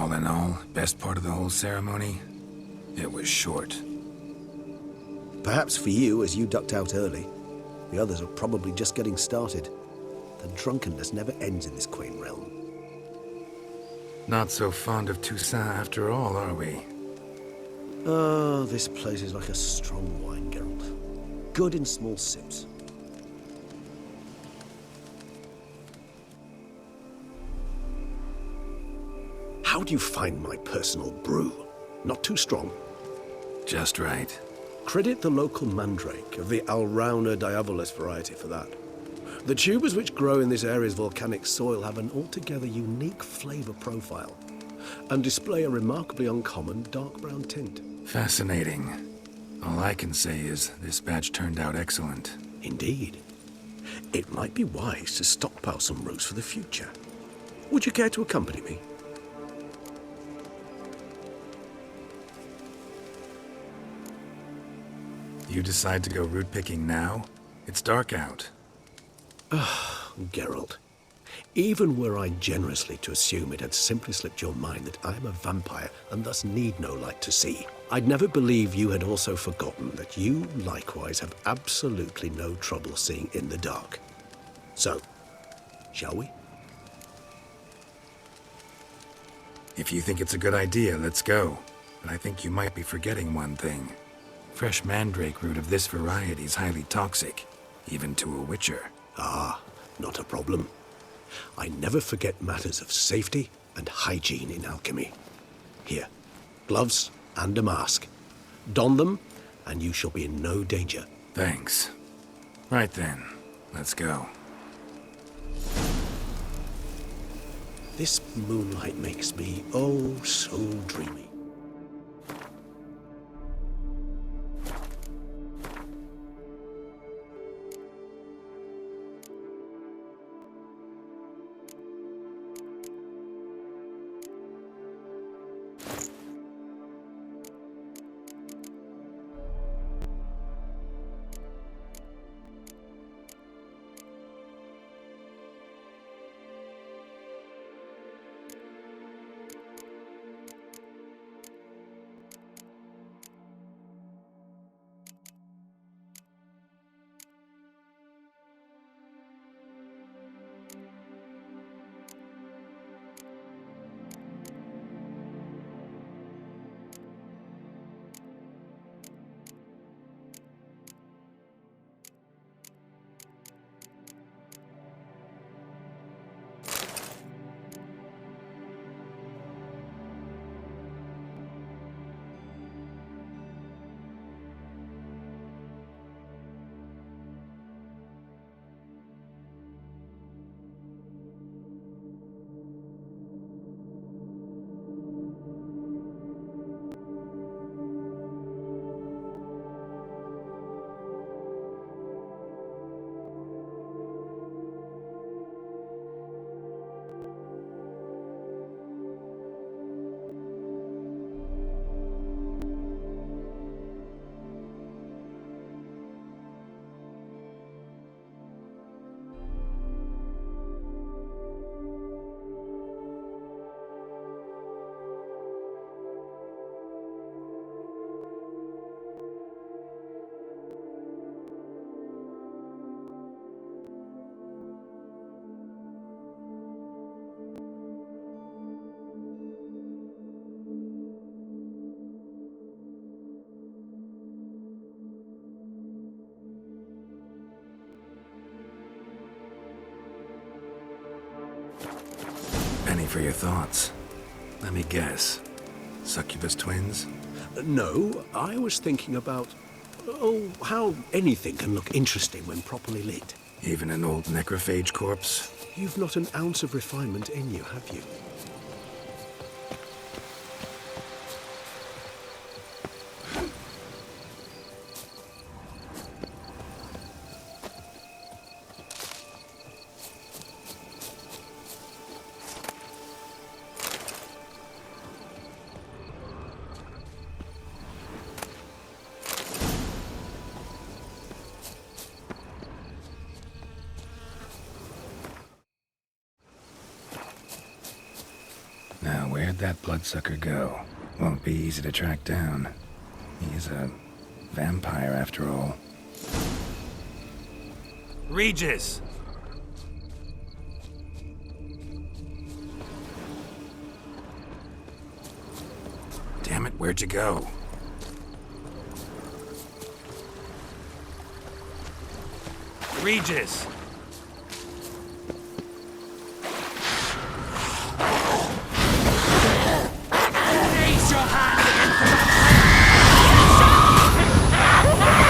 All in all, best part of the whole ceremony? It was short. Perhaps for you, as you ducked out early. The others are probably just getting started. The drunkenness never ends in this quaint realm. Not so fond of Toussaint after all, are we? Oh, this place is like a strong wine, Geralt. Good in small sips. How do you find my personal brew? Not too strong? Just right. Credit the local mandrake of the Alrauna diavolis variety for that. The tubers which grow in this area's volcanic soil have an altogether unique flavor profile and display a remarkably uncommon dark brown tint. Fascinating. All I can say is this batch turned out excellent. Indeed. It might be wise to stockpile some roast for the future. Would you care to accompany me? You decide to go root picking now? It's dark out. Geralt, even were I generously to assume it had simply slipped your mind that I am a vampire and thus need no light to see, I'd never believe you had also forgotten that you likewise have absolutely no trouble seeing in the dark. So, shall we? If you think it's a good idea, let's go. But I think you might be forgetting one thing. Fresh mandrake root of this variety is highly toxic, even to a witcher. Ah, not a problem. I never forget matters of safety and hygiene in alchemy. Here, gloves and a mask. Don them, and you shall be in no danger. Thanks. Right then, let's go. This moonlight makes me, oh, so dreamy. Penny for your thoughts. Let me guess. Succubus twins? No, I was thinking about, oh, how anything can look interesting when properly lit. Even an old necrophage corpse? You've not an ounce of refinement in you, have you? Where'd that bloodsucker go? Won't be easy to track down. He's a vampire after all. Regis! Damn it, where'd you go? Regis! Raise your hand against the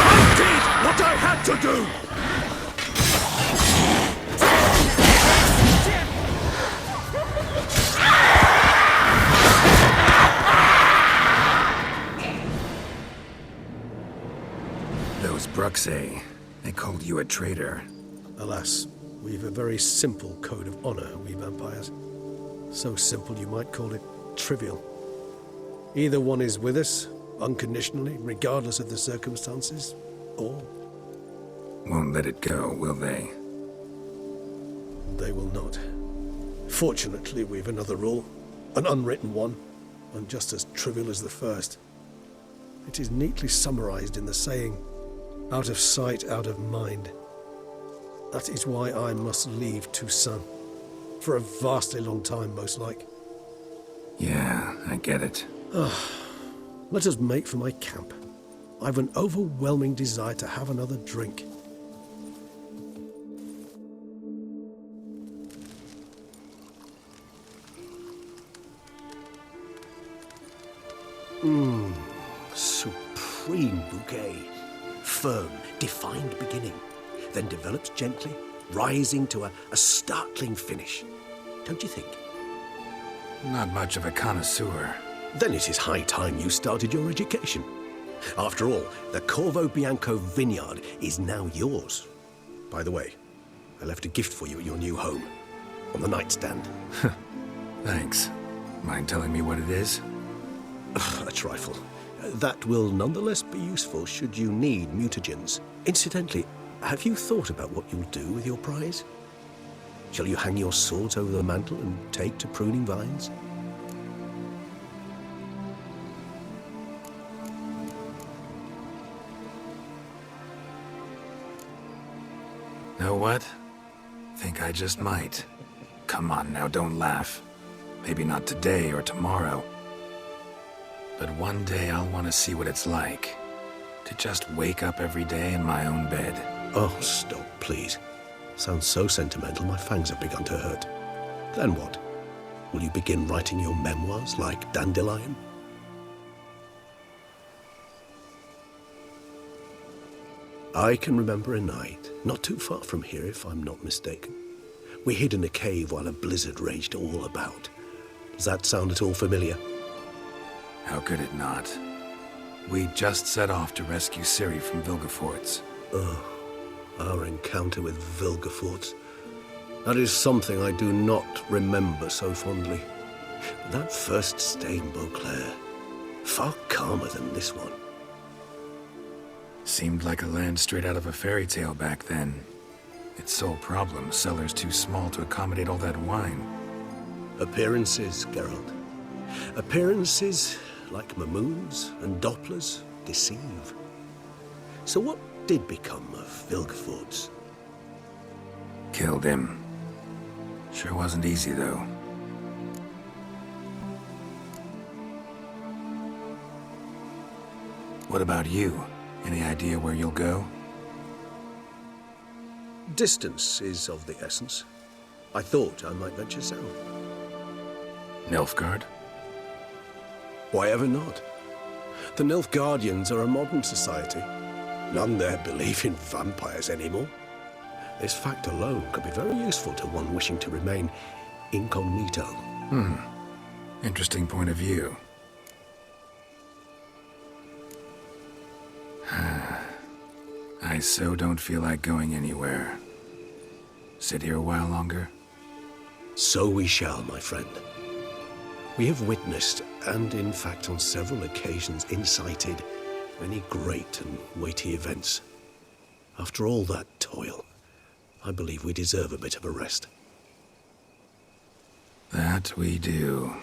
I did what I had to do! Those Bruxay, they called you a traitor. Alas, we've a very simple code of honor, we vampires. So simple you might call it trivial. Either one is with us, unconditionally, regardless of the circumstances, or Won't let it go, will they? they will not. Fortunately, we've another rule, an unwritten one, and just as trivial as the first. It is neatly summarized in the saying, out of sight, out of mind. That is why I must leave Toussaint. For a vastly long time, most like. Yeah, I get it. Let us make for my camp. I've an overwhelming desire to have another drink. Supreme bouquet. Firm, defined beginning, then develops gently, rising to a startling finish. Don't you think? Not much of a connoisseur. Then it is high time you started your education. After all, the Corvo Bianco vineyard is now yours. By the way, I left a gift for you at your new home, on the nightstand. Thanks. Mind telling me what it is? A trifle. That will nonetheless be useful should you need mutagens. Incidentally, have you thought about what you'll do with your prize? Shall you hang your swords over the mantle and take to pruning vines? Know what? Think I just might. Come on now, don't laugh. Maybe not today or tomorrow. But one day I'll want to see what it's like. To just wake up every day in my own bed. Oh, stop, please. Sounds so sentimental, my fangs have begun to hurt. Then what? Will you begin writing your memoirs like Dandelion? I can remember a night, not too far from here if I'm not mistaken. We hid in a cave while a blizzard raged all about. Does that sound at all familiar? How could it not? We just set off to rescue Ciri from Vilgefortz. Our encounter with Vilgefortz. That is something I do not remember so fondly. But that first stay in Beauclair, far calmer than this one. Seemed like a land straight out of a fairy tale back then. Its sole problem, cellars too small to accommodate all that wine. Appearances, Geralt. Appearances, like Mamoons and Dopplers, deceive. So what did become of Vilgefortz? Killed him. Sure wasn't easy, though. What about you? Any idea where you'll go? Distance is of the essence. I thought I might venture south. Nilfgaard? Why ever not? The Nilfgaardians are a modern society. None there believe in vampires anymore. This fact alone could be very useful to one wishing to remain incognito. Interesting point of view. I so don't feel like going anywhere. Sit here a while longer? So we shall, my friend. We have witnessed, and in fact on several occasions incited, many great and weighty events. After all that toil, I believe we deserve a bit of a rest. That we do.